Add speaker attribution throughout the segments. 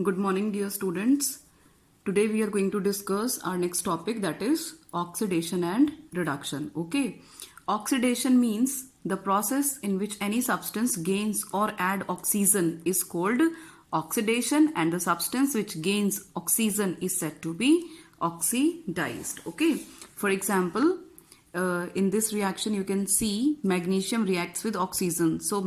Speaker 1: Good morning, dear students. Today we are going to discuss our next topic, that is oxidation and reduction. Okay. Oxidation means the process in which any substance gains or add oxygen is called oxidation, and the substance which gains oxygen is said to be oxidized. Okay. For example, in this reaction you can see magnesium reacts with oxygen, so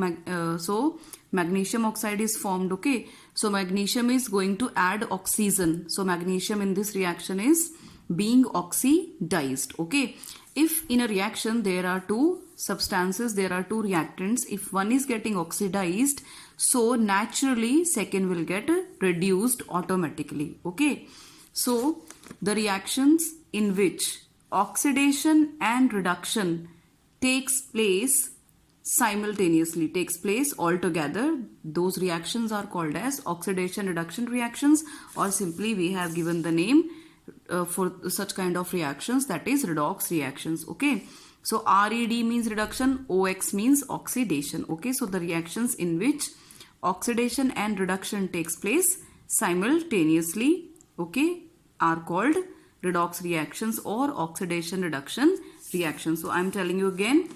Speaker 1: magnesium oxide is formed. Okay, so magnesium is going to add oxygen, so magnesium in this reaction is being oxidized. Okay, if in a reaction there are two substances, there are two reactants, if one is getting oxidized, so naturally second will get reduced automatically. Okay, so the reactions in which oxidation and reduction takes place simultaneously, takes place altogether, those reactions are called as oxidation reduction reactions, or simply we have given the name for such kind of reactions, that is redox reactions. Okay, so RED means reduction, OX means oxidation. Okay, so the reactions in which oxidation and reduction takes place simultaneously, okay, are called redox reactions or oxidation reduction reactions. So I am telling you again,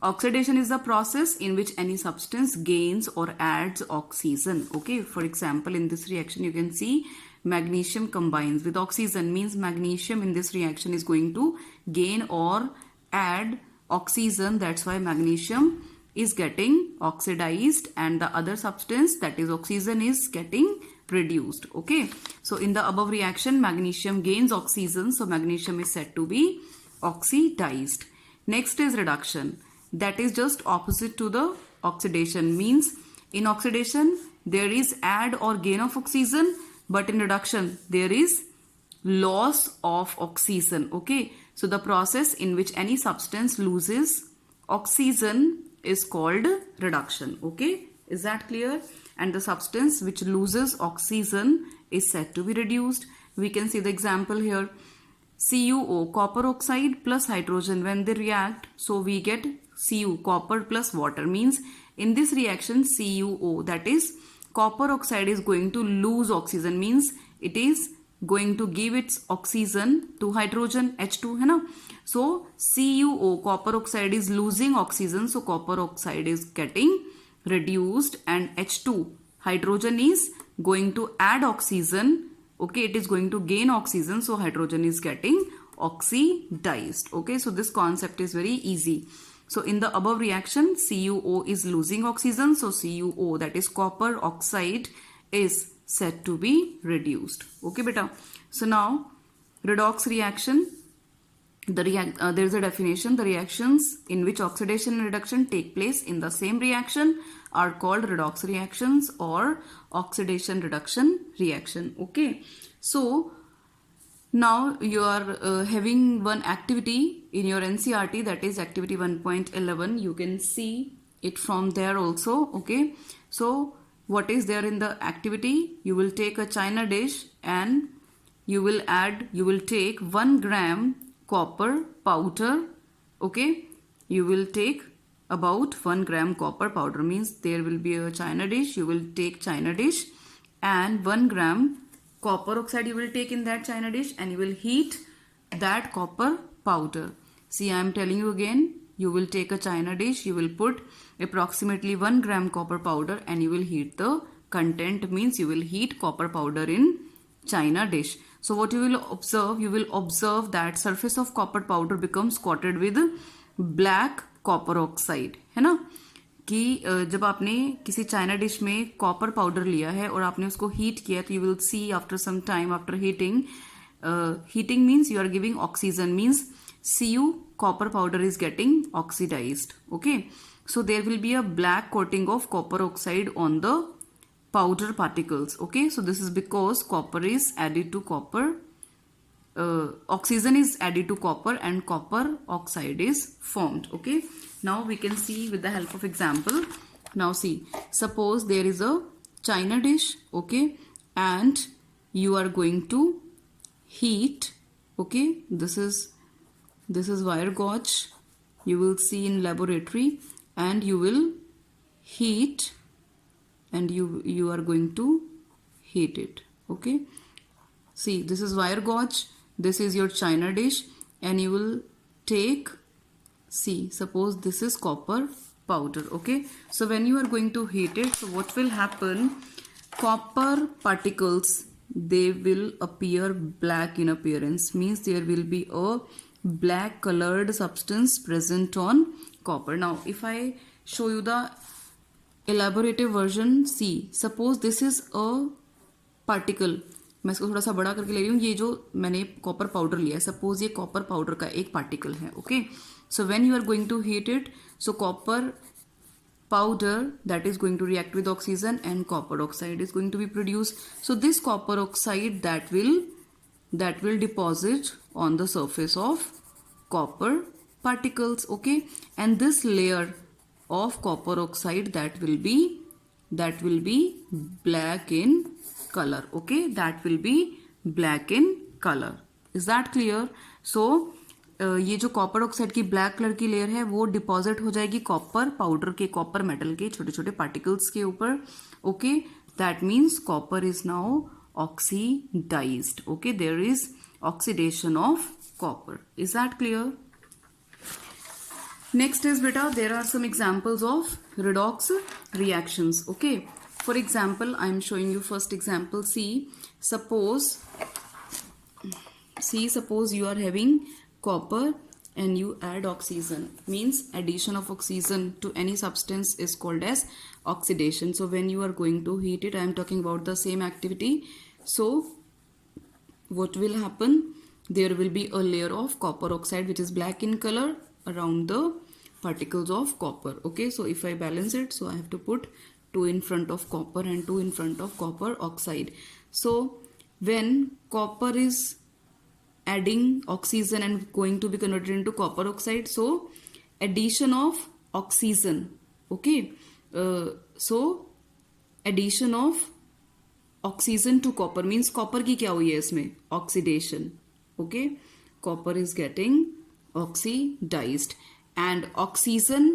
Speaker 1: oxidation is the process in which any substance gains or adds oxygen. Okay, for example, in this reaction you can see magnesium combines with oxygen, means magnesium in this reaction is going to gain or add oxygen, that's why magnesium is getting oxidized and the other substance, that is oxygen, is getting reduced. Okay, so in the above reaction magnesium gains oxygen, so magnesium is said to be oxidized. Next is reduction, that is just opposite to the oxidation, means in oxidation there is add or gain of oxygen, but in reduction there is loss of oxygen. Okay, so the process in which any substance loses oxygen is called reduction. Okay, is that clear? And the substance which loses oxygen is said to be reduced. We can see the example here. CuO, copper oxide plus hydrogen, when they react, so we get Cu, copper plus water, means in this reaction CuO, that is copper oxide, is going to lose oxygen, means it is going to give its oxygen to hydrogen, H2 है ना. So CuO, copper oxide, is losing oxygen, so copper oxide is getting reduced, and H2, hydrogen, is going to add oxygen. Okay, it is going to gain oxygen, so hydrogen is getting oxidized. Okay, so this concept is very easy. So in the above reaction CuO is losing oxygen, so CuO, that is copper oxide, is said to be reduced. Okay beta, so now redox reaction, there is a definition. The reactions in which oxidation and reduction take place in the same reaction are called redox reactions or oxidation reduction reaction. Okay, so now you are having one activity in your NCERT, that is activity 1.11. You can see it from there also. Okay, so what is there in the activity? You will take a china dish and you will take 1 gram copper powder. Okay, you will take about 1 gram copper powder, means there will be a china dish, you will take china dish and 1 gram copper oxide you will take in that china dish, and you will heat that copper powder. See, I am telling you again, you will take a china dish, you will put approximately 1 gram copper powder and you will heat the content, means you will heat copper powder in china dish. So what you will observe that surface of copper powder becomes coated with black copper oxide, है ना. कि जब आपने किसी china dish में copper powder लिया है और आपने उसको हीट किया, तो you will see after some time, after heating means you are giving oxygen, means Cu, copper powder, is getting oxidized. Okay, so there will be a black coating of copper oxide on the powder particles. Okay, so this is because copper is added to copper, oxygen is added to copper and copper oxide is formed. Okay, now we can see with the help of example. Now see, suppose there is a china dish, okay, and you are going to heat. Okay, this is wire gauge, you will see in laboratory, and you will heat, and you are going to heat it. Okay. See, this is wire gauge. This is your china dish, and you will take, see, suppose this is copper powder. Okay. So when you are going to heat it, so what will happen? Copper particles, they will appear black in appearance, means there will be a black colored substance present on copper. Now if I show you the elaborative version, see, suppose this is a particle, मैं इसको थोड़ा सा बड़ा करके ले रही हूँ, ये जो मैंने कॉपर पाउडर लिया है, सपोज ये कॉपर पाउडर का एक पार्टिकल है. Okay, so when you are going to heat it, so copper powder that is going to react with oxygen and copper oxide is going to be produced. So this copper oxide that will deposit on the surface of copper particles. Okay, and this layer of copper oxide that will be black in color. Okay, that will be black in color. Is that clear? So ये जो copper oxide की black colour की layer है वो deposit हो जाएगी copper powder के, copper metal के छोटे छोटे पार्टिकल्स के ऊपर. Okay, that means copper is now oxidised. Okay, there is oxidation of copper. Is that clear? Next is बेटा, there are some examples of redox reactions. Okay, for example, I am showing you first example. Suppose you are having copper and you add oxygen, means addition of oxygen to any substance is called as oxidation. So when you are going to heat it, I am talking about the same activity. So what will happen? There will be a layer of copper oxide which is black in color around the particles of copper. Okay, so if I balance it, so I have to put 2 in front of copper and 2 in front of copper oxide. So when copper is adding oxygen and going to be converted into copper oxide, so addition of oxygen. Okay, so addition of oxygen to copper means copper की क्या हुई है इसमें? Oxidation. Okay, copper is getting oxidized and oxygen.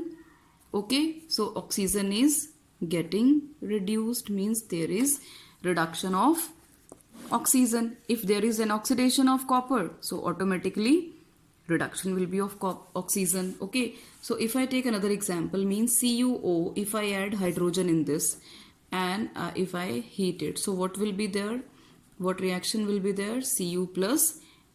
Speaker 1: Okay, so oxygen is getting reduced, means there is reduction of oxygen. If there is an oxidation of copper, so automatically reduction will be of oxygen. Okay, so if I take another example, means CuO, if I add hydrogen in this and if I heat it, so what will be there? What reaction will be there? Cu plus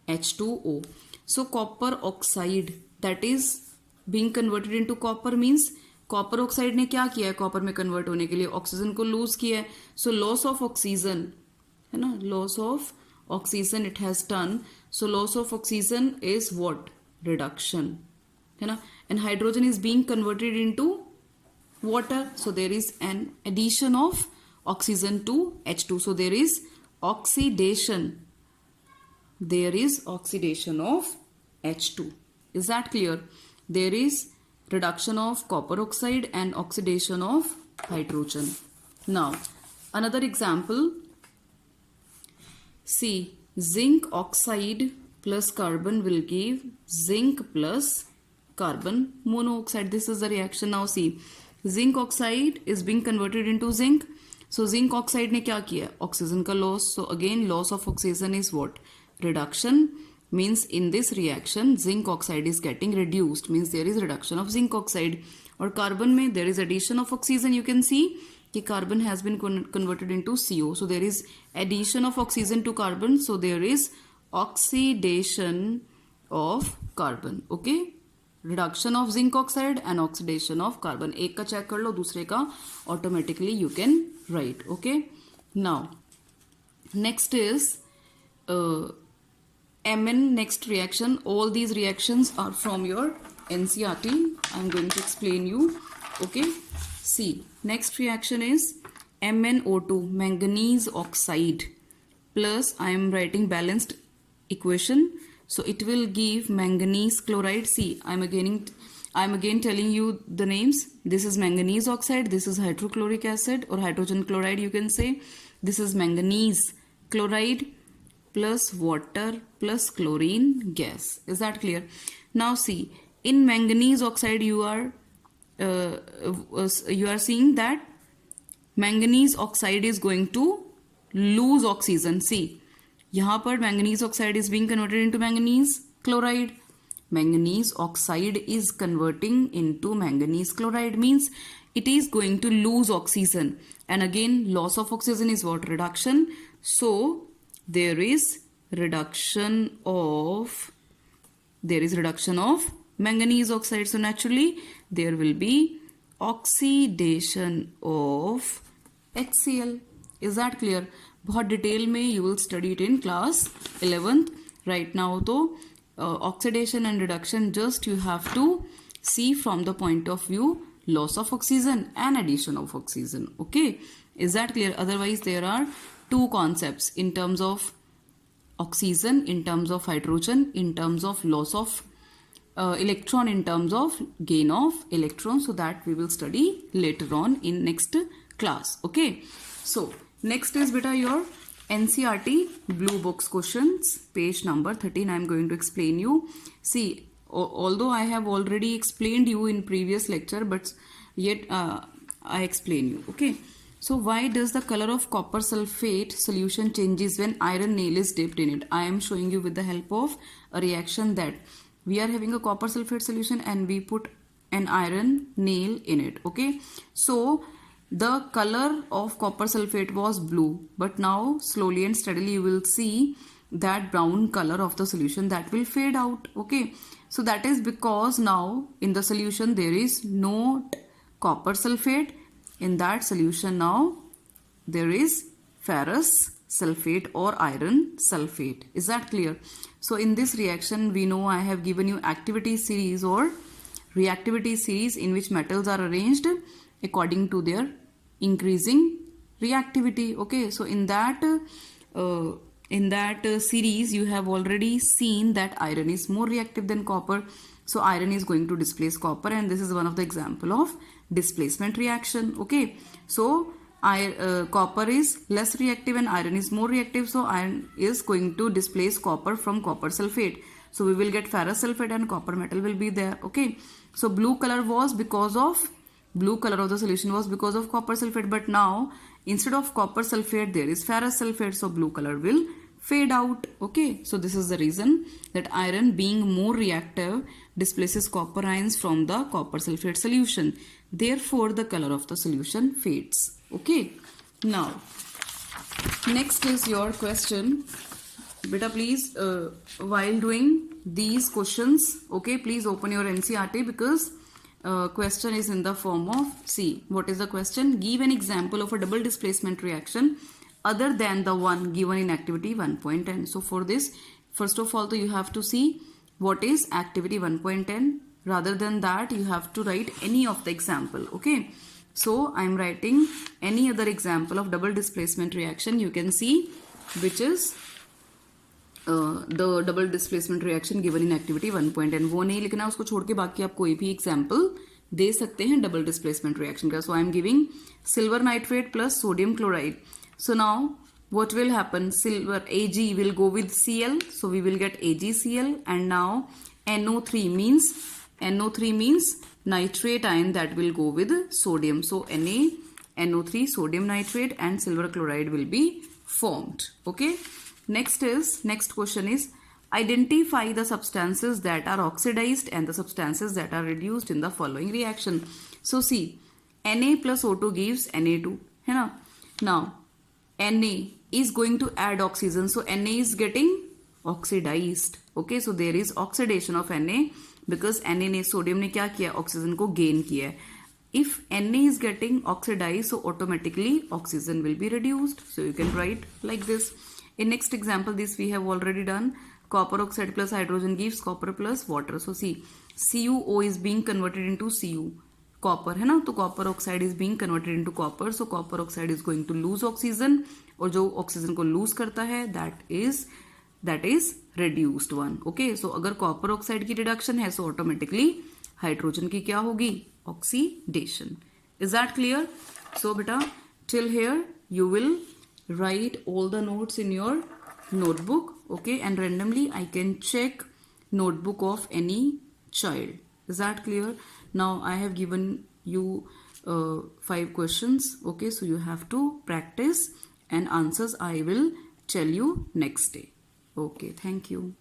Speaker 1: H2O. So copper oxide that is being converted into copper, means copper oxide ने क्या किया है copper में convert होने के लिए? Oxygen को loose किया है. सो लॉस ऑफ ऑक्सीजन है ना, loss of oxygen it has done. So loss of oxygen is what? Reduction, है ना. And hydrogen is being converted into water, so there is an addition of oxygen to H2. So there is oxidation, there is oxidation of H2. Is that clear? There is reduction of copper oxide and oxidation of hydrogen. Now another example, see, zinc oxide plus carbon will give zinc plus carbon monoxide. This is the reaction. Now see, zinc oxide is being converted into zinc. So zinc oxide ने क्या किया? Oxygen का loss. So again loss of oxygen is what? Reduction. Means in this reaction zinc oxide is getting reduced, means there is reduction of zinc oxide. और carbon में there is addition of oxygen. You can see कि carbon has been converted into CO. So there is addition of oxygen to carbon. So there is oxidation of carbon. Okay, reduction of zinc oxide and oxidation of carbon. एक का check कर लो, दूसरे का automatically you can write. Okay, now next is Mn, next reaction. All these reactions are from your NCERT. I'm going to explain you. Okay, see, next reaction is MnO2, manganese oxide, plus I am writing balanced equation, so it will give manganese chloride. See, I'm again telling you the names. This is manganese oxide, this is hydrochloric acid or hydrogen chloride, you can say. This is manganese chloride plus water plus chlorine gas. Is that clear? Now see, in manganese oxide you are seeing that manganese oxide is going to lose oxygen. See, यहाँ पर manganese oxide is being converted into manganese chloride. Manganese oxide is converting into manganese chloride, means it is going to lose oxygen. And again, loss of oxygen is what? Reduction. So there is reduction of manganese oxide. So naturally there will be oxidation of HCl. Is that clear? बहुत detail में you will study it in class 11th. Right now तो oxidation and reduction just you have to see from the point of view loss of oxygen and addition of oxygen. Okay, is that clear? Otherwise there are two concepts in terms of oxygen, in terms of hydrogen, in terms of loss of electron, in terms of gain of electron. So that we will study later on in next class. Okay, so next is beta your NCERT blue box questions, page number 13. I am going to explain you. See, although I have already explained you in previous lecture, but yet I explain you. Okay, so why does the color of copper sulfate solution changes when iron nail is dipped in it? I am showing you with the help of a reaction that we are having a copper sulfate solution and we put an iron nail in it. Okay, so the color of copper sulfate was blue, but now slowly and steadily you will see that brown color of the solution that will fade out. Okay, so that is because now in the solution there is no copper sulfate. In that solution now there is ferrous sulfate or iron sulfate. Is that clear? So in this reaction we know I have given you activity series or reactivity series in which metals are arranged according to their increasing reactivity. Okay, so in that series you have already seen that iron is more reactive than copper. So iron is going to displace copper, and this is one of the example of displacement reaction. Okay, so copper is less reactive and iron is more reactive, so iron is going to displace copper from copper sulfate. So we will get ferrous sulfate and copper metal will be there. Okay, so blue color of the solution was because of copper sulfate, but now instead of copper sulfate there is ferrous sulfate, so blue color will fade out. Okay, so this is the reason that iron being more reactive displaces copper ions from the copper sulfate solution. Therefore the color of the solution fades. Okay, now next is your question. Beta, please while doing these questions, okay, please open your NCERT because question is in the form of, see, what is the question? Give an example of a double displacement reaction other than the one given in activity 1.10. So for this, first of all, you have to see what is activity 1.10. Rather than that, you have to write any of the example. Okay, so I am writing any other example of double displacement reaction. You can see which is the double displacement reaction given in activity 1.10. वो नहीं लिखना, उसको छोड़ के बाकी आप कोई भी एग्जाम्पल दे सकते हैं डबल डिस्प्लेसमेंट रिएक्शन का. So I am giving silver nitrate plus sodium chloride. So now what will happen? Silver Ag will go with Cl, so we will get AgCl, and now NO3 means nitrate ion that will go with sodium. So NaNO3 sodium nitrate and silver chloride will be formed. Okay. Next question is identify the substances that are oxidized and the substances that are reduced in the following reaction. So see, Na plus O2 gives Na2. है ना? Now Na is going to add oxygen, so Na is getting oxidized. Okay, so there is oxidation of Na because Na ने sodium ने क्या किया, oxygen को gain किया है. If Na is getting oxidized, so automatically oxygen will be reduced. So you can write like this. In next example, this we have already done. Copper oxide plus hydrogen gives copper plus water. So see, CuO is being converted into Cu. Copper है ना, तो copper oxide is being converted into copper. So copper oxide is going to lose oxygen, और जो oxygen को lose करता है that is reduced one. Okay, so अगर copper oxide की रिडक्शन है सो ऑटोमेटिकली हाइड्रोजन की क्या होगी, oxidation. Is that clear? So बेटा till here you will write all the notes in your notebook. Okay, and randomly I can check notebook of any child. Is that clear? Now I have given you 5 questions. Okay, so you have to practice and answers I will tell you next day. Okay, thank you.